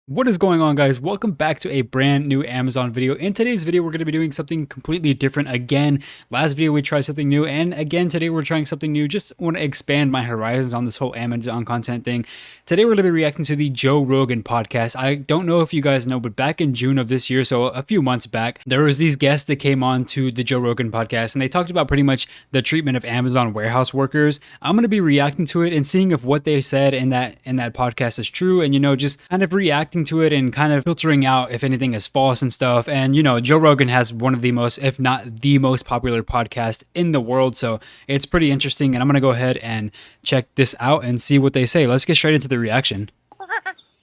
What is going on, guys? Welcome back to a brand new Amazon video. In today's video, we're going to be doing something completely different again. Last video, we tried something new, and again, today we're trying something new. Just want to expand my horizons on this whole Amazon content thing. Today, we're going to be reacting to the Joe Rogan podcast. I don't know if you guys know, but back in June of this year, so a few months back, there was these guests that came on to the Joe Rogan podcast, and they talked about pretty much the treatment of Amazon warehouse workers. I'm going to be reacting to it and seeing if what they said in that podcast is true, and just kind of reacting to it and kind of filtering out if anything is false and stuff. And Joe Rogan has one of the most, if not the most popular podcast in the world, so it's pretty interesting, and I'm gonna go ahead and check this out and see what they say. Let's get straight into the reaction.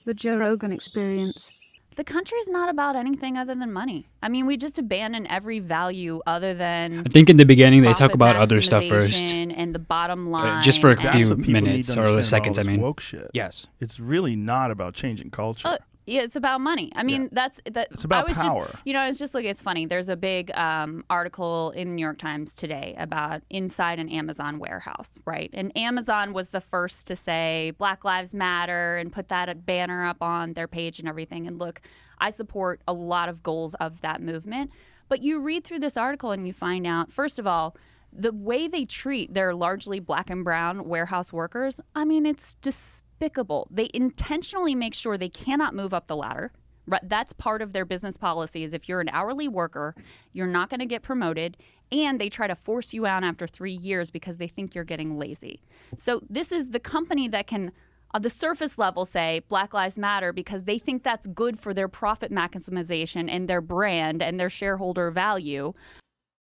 The Joe Rogan Experience. The country's not about anything other than money. I mean, we just abandon every value other than. I think in the beginning they talk about other stuff first, and the bottom line. just for a That's few what people minutes need to or understand about seconds. I all this mean, woke shit. yes, It's really not about changing culture. Yeah, it's about money. I mean, It's about power. I was just looking. It's funny. There's a big article in the New York Times today about inside an Amazon warehouse, right? And Amazon was the first to say Black Lives Matter and put that banner up on their page and everything. And look, I support a lot of goals of that movement. But you read through this article and you find out, first of all, the way they treat their largely black and brown warehouse workers, I mean, it's despicable. They intentionally make sure they cannot move up the ladder. Right? That's part of their business policy is if you're an hourly worker, you're not going to get promoted, and they try to force you out after 3 years because they think you're getting lazy. So this is the company that can, on the surface level, say Black Lives Matter because they think that's good for their profit maximization and their brand and their shareholder value.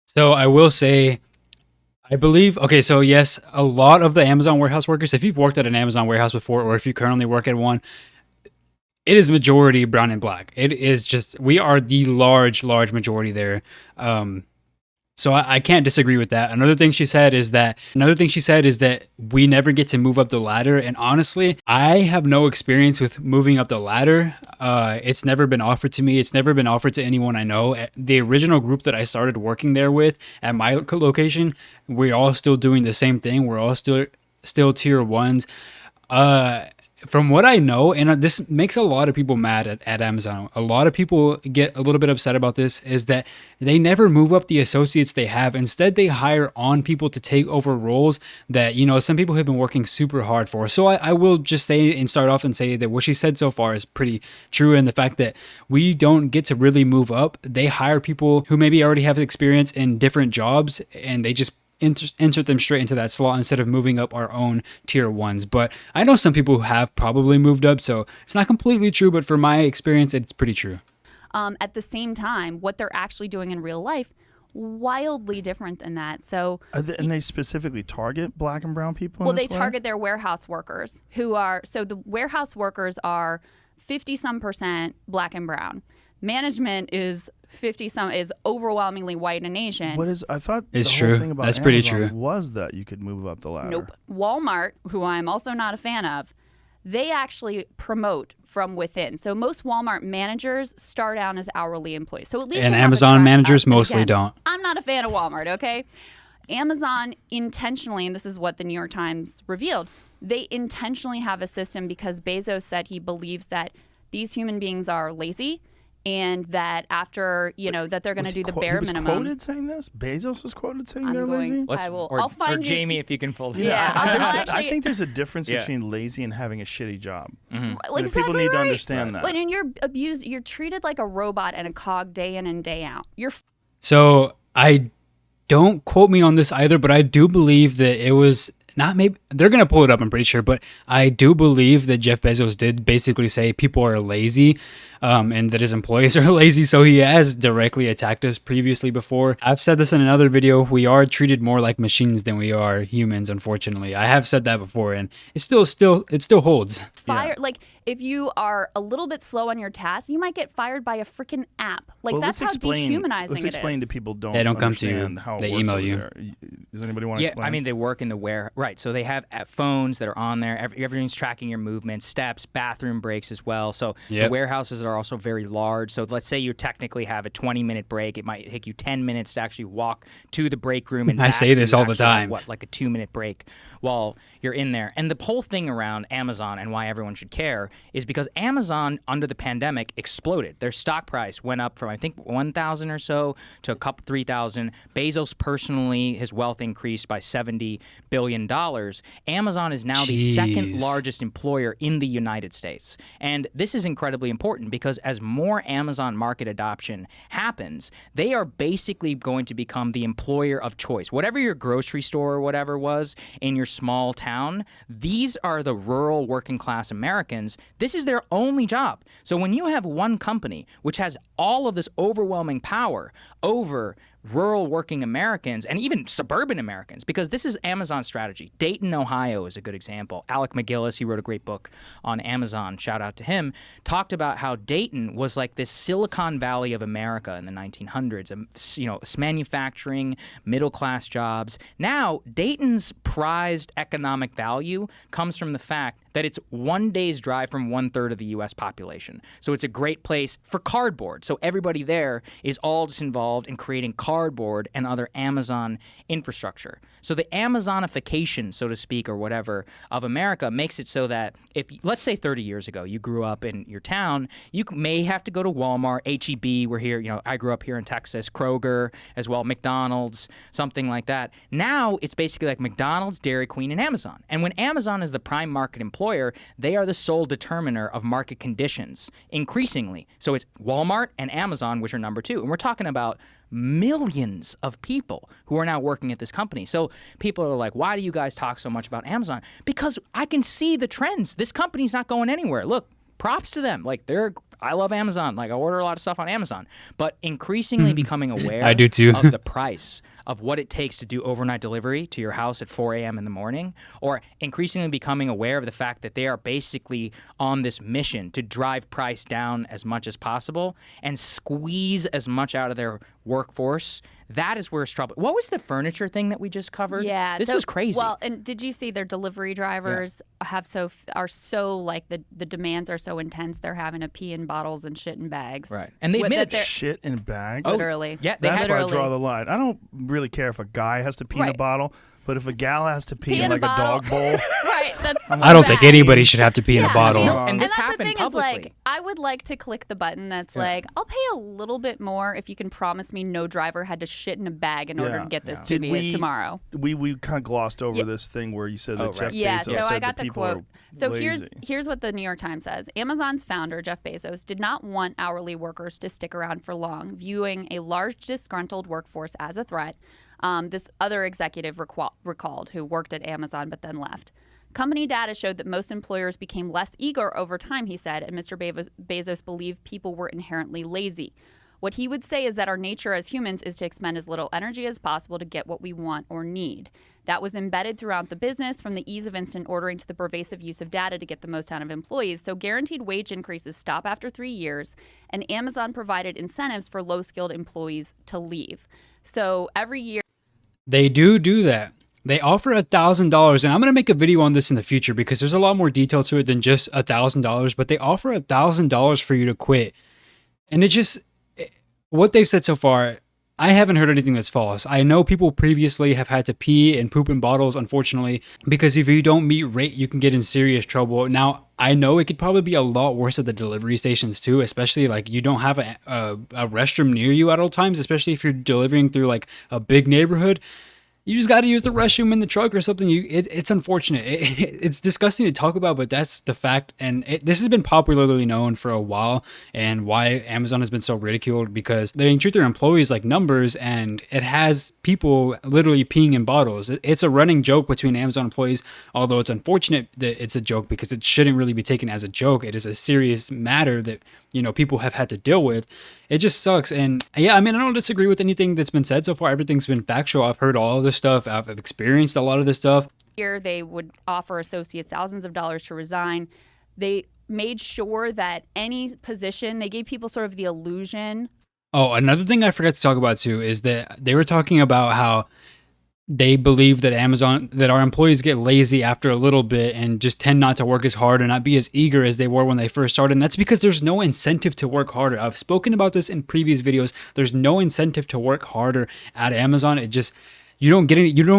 so I will say, I believe, okay, so yes, a lot of the Amazon warehouse workers, if you've worked at an Amazon warehouse before, or if you currently work at one, it is majority brown and black. It is just, we are the large majority there. So I can't disagree with that. Another thing she said is that we never get to move up the ladder. And honestly, I have no experience with moving up the ladder. It's never been offered to me. It's never been offered to anyone I know. The original group that I started working there with at my location, we're all still doing the same thing. We're all still tier ones. From what I know, and this makes a lot of people mad at Amazon, a lot of people get a little bit upset about this, is that they never move up the associates they have. Instead, they hire on people to take over roles that, some people have been working super hard for. So I will just say and start off and say that what she said so far is pretty true. And the fact that we don't get to really move up, they hire people who maybe already have experience in different jobs, and they just insert them straight into that slot instead of moving up our own tier ones. But I know some people who have probably moved up, so it's not completely true, but from my experience, it's pretty true. At the same time, what they're actually doing in real life, wildly different than that. So, And they specifically target black and brown people? well, they target their warehouse workers who are, so the warehouse workers are 50-some% black and brown. Management is 50-some, is overwhelmingly white and Asian. What is, I thought It's the true. whole thing about That's pretty Amazon true. was that you could move up the ladder. Nope. Walmart, who I'm also not a fan of, they actually promote from within. So most Walmart managers start out as hourly employees. So at least And they have a Amazon track managers record. mostly Again, don't. I'm not a fan of Walmart, okay? Amazon intentionally, and this is what the New York Times revealed, they intentionally have a system because Bezos said he believes that these human beings are lazy and that after, that they're going to do the bare minimum. He was quoted saying this? Bezos was quoted saying they're lazy? I'll find or Jamie, if you can fold it. Yeah, I'll I actually, think there's a difference Yeah. between lazy and having a shitty job. Like, And people need to understand that. When you're abused, you're treated like a robot and a cog day in and day out. You're So I don't quote me on this either, but I do believe that it was not, maybe they're going to pull it up, I'm pretty sure, but I do believe that Jeff Bezos did basically say people are lazy, and that his employees are lazy. So he has directly attacked us previously before. I've said this in another video. We are treated more like machines than we are humans, unfortunately. I have said that before, and it still holds. fired. Like, if you are a little bit slow on your task, you might get fired by a freaking app. Like, Well, that's how dehumanizing let's it explain is. to people They don't come to you. understand how it They works email over you. there. Does anybody want to Yeah, explain? I mean, they work in the warehouse. Right, so they have phones that are on there. Everything's tracking your movements, steps, bathroom breaks as well. So the Yep. warehouses are also very large. So let's say you technically have a 20-minute break. It might take you 10 minutes to actually walk to the break room and I back. say So this you all the actually have, time. like a 2-minute break while you're in there. And the whole thing around Amazon and why everyone should care is because Amazon under the pandemic exploded. Their stock price went up from I think 1,000 or so to a couple 3,000. Bezos personally, his wealth increased by $70 billion. Amazon is now the second Jeez. largest employer in the United States. And this is incredibly important because as more Amazon market adoption happens, they are basically going to become the employer of choice. Whatever your grocery store or whatever was in your small town, these are the rural working class Americans. This is their only job. So when you have one company which has all of this overwhelming power over rural working Americans and even suburban Americans, because this is Amazon's strategy. Dayton, Ohio is a good example. Alec McGillis, he wrote a great book on Amazon, shout out to him, talked about how Dayton was like this Silicon Valley of America in the 1900s, manufacturing, middle class jobs. Now, Dayton's prized economic value comes from the fact that it's 1 day's drive from 1/3 of the U.S. population. So it's a great place for cardboard. So everybody there is all just involved in creating cardboard and other Amazon infrastructure. So the Amazonification, so to speak, or whatever, of America makes it so that if, let's say 30 years ago, you grew up in your town, you may have to go to Walmart, H-E-B, we're here, I grew up here in Texas, Kroger as well, McDonald's, something like that. Now it's basically like McDonald's, Dairy Queen, and Amazon. And when Amazon is the prime market employer, they are the sole determiner of market conditions increasingly. So it's Walmart and Amazon, which are number two. And we're talking about millions of people who are now working at this company. So people are like, why do you guys talk so much about Amazon? Because I can see the trends. This company's not going anywhere. Look, props to them. Like I love Amazon. Like I order a lot of stuff on Amazon, but increasingly becoming aware I do too. of the price of what it takes to do overnight delivery to your house at 4 a.m. in the morning, or increasingly becoming aware of the fact that they are basically on this mission to drive price down as much as possible and squeeze as much out of their workforce. That is where it's trouble. What was the furniture thing that we just covered? Yeah, this was crazy. Well, and did you see their delivery drivers are so like the demands are so intense they're having to pee in bottles and shit in bags. Right, and they admitted Shit in bags. Literally. Yeah, That's where I literally. draw the line. I don't really care if a guy has to pee in a Right. bottle, but if a gal has to pee Pee in in a like a bottle. dog bowl, Right. That's I don't think bad. anybody should have to pee in a Yeah, bottle. No, and this that's happened the thing publicly. is like I would like to click the button that's like I'll pay a little bit more if you can promise me no driver had to shit in a bag in order Yeah. to get this Yeah. to Did me we- tomorrow. we kind of glossed over Yeah. this thing where you said that Oh, right. Jeff Yeah, Bezos so said I got that the people quote. are So lazy. here's what the New York Times says. Amazon's founder, Jeff Bezos, did not want hourly workers to stick around for long, viewing a large disgruntled workforce as a threat. This other executive recalled who worked at Amazon but then left. Company data showed that most employers became less eager over time, he said, and Mr. Bezos believed people were inherently lazy. What he would say is that our nature as humans is to expend as little energy as possible to get what we want or need. That was embedded throughout the business, from the ease of instant ordering to the pervasive use of data to get the most out of employees. So guaranteed wage increases stop after 3 years, and Amazon provided incentives for low-skilled employees to leave. So every year, They do that. They offer $1,000, and I'm gonna make a video on this in the future because there's a lot more detail to it than just $1,000. But they offer $1,000 for you to quit, and what they've said so far, I haven't heard anything that's false. I know people previously have had to pee and poop in bottles, unfortunately, because if you don't meet rate, you can get in serious trouble. Now, I know it could probably be a lot worse at the delivery stations too, especially like you don't have a restroom near you at all times, especially if you're delivering through like a big neighborhood. You just got to use the restroom in the truck or something. It's unfortunate. It's disgusting to talk about, but that's the fact. And this has been popularly known for a while, and why Amazon has been so ridiculed, because they treat their employees like numbers, and it has people literally peeing in bottles. It's a running joke between Amazon employees, although it's unfortunate that it's a joke because it shouldn't really be taken as a joke. It is a serious matter that people have had to deal with. It just sucks. And yeah, I mean, I don't disagree with anything that's been said so far. Everything's been factual. I've heard all of this stuff. I've experienced a lot of this stuff. Here, they would offer associates thousands of dollars to resign. They made sure that any position, they gave people sort of the illusion. Oh, another thing I forgot to talk about too is that they were talking about how they believe that that our employees get lazy after a little bit and just tend not to work as hard and not be as eager as they were when they first started. And that's because there's no incentive to work harder. I've spoken about this in previous videos. There's no incentive to work harder at Amazon. You don't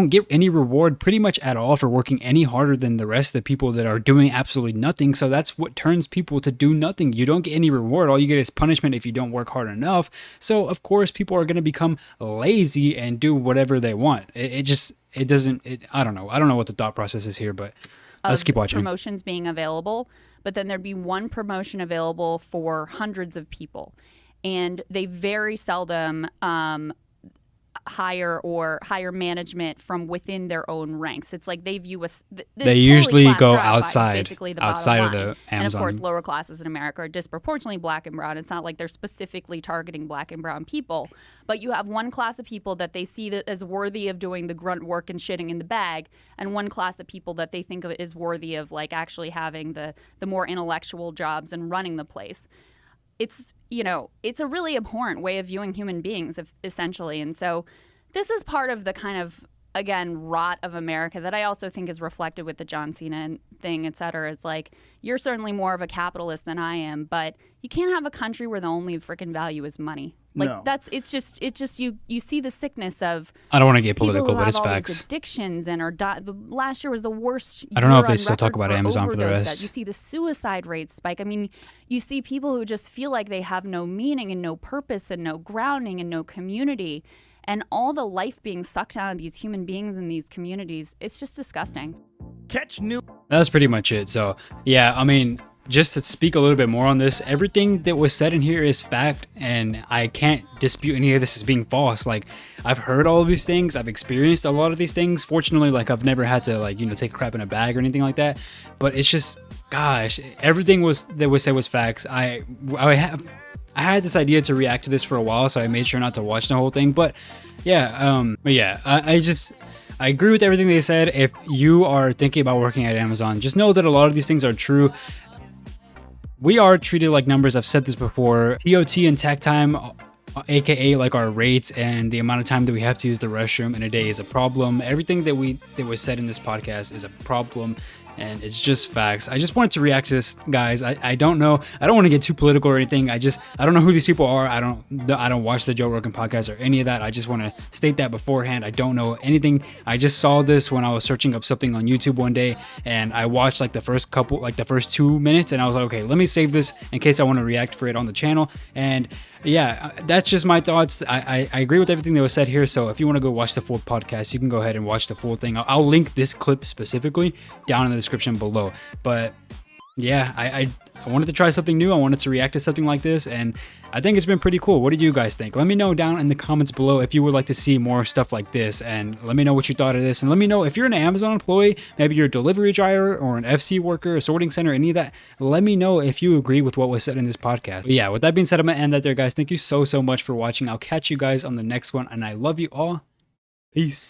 get any reward pretty much at all for working any harder than the rest of the people that are doing absolutely nothing. So that's what turns people to do nothing. You don't get any reward. All you get is punishment if you don't work hard enough. So of course people are going to become lazy and do whatever they want. I don't know. I don't know what the thought process is here, but let's keep watching. Promotions being available, but then there'd be one promotion available for hundreds of people, and they very seldom hire management from within their own ranks. It's like they view us. They usually go outside of the Amazon. And of course, lower classes in America are disproportionately black and brown. It's not like they're specifically targeting black and brown people, but you have one class of people that they see that as worthy of doing the grunt work and shitting in the bag, and one class of people that they think of as worthy of like actually having the more intellectual jobs and running the place. It's a really abhorrent way of viewing human beings, essentially. And so this is part of the kind of, again, rot of America that I also think is reflected with the John Cena thing, et cetera. It's like, you're certainly more of a capitalist than I am, but you can't have a country where the only freaking value is money. Like No. it's just you see the sickness of I don't want to get political, people who but it's have all these facts. addictions and are last year was the worst. I don't know if year they on still talk record about Amazon for the overdose rest. deaths. You see the suicide rate spike. I mean, you see people who just feel like they have no meaning and no purpose and no grounding and no community, and all the life being sucked out of these human beings in these communities. It's just disgusting. Catch new. That's pretty much it. So yeah, I mean, just to speak a little bit more on this, everything that was said in here is fact, and I can't dispute any of this as being false. Like, I've heard all of these things, I've experienced a lot of these things. Fortunately, like, I've never had to take a crap in a bag or anything like that. But it's just, gosh, everything that was said was facts. I had this idea to react to this for a while, so I made sure not to watch the whole thing. But yeah, I agree with everything they said. If you are thinking about working at Amazon, just know that a lot of these things are true. We are treated like numbers. I've said this before. TOT and tech time, aka like our rates and the amount of time that we have to use the restroom in a day, is a problem. Everything that was said in this podcast is a problem, and it's just facts. I just wanted to react to this, guys. I don't know. I don't want to get too political or anything. I don't know who these people are. I don't watch the Joe Rogan podcast or any of that. I just want to state that beforehand. I don't know anything. I just saw this when I was searching up something on YouTube one day, and I watched the first 2 minutes, and I was like, okay, let me save this in case I want to react for it on the channel. And yeah, that's just my thoughts. I agree with everything that was said here. So if you want to go watch the full podcast, you can go ahead and watch the full thing. I'll link this clip specifically down in the description below. But yeah, I wanted to try something new. I wanted to react to something like this, and I think it's been pretty cool. What did you guys think? Let me know down in the comments below if you would like to see more stuff like this, and let me know what you thought of this. And let me know if you're an Amazon employee, maybe you're a delivery driver or an FC worker, a sorting center, any of that. Let me know if you agree with what was said in this podcast. But yeah, with that being said, I'm gonna end that there, guys. Thank you so much for watching. I'll catch you guys on the next one, and I love you all. Peace.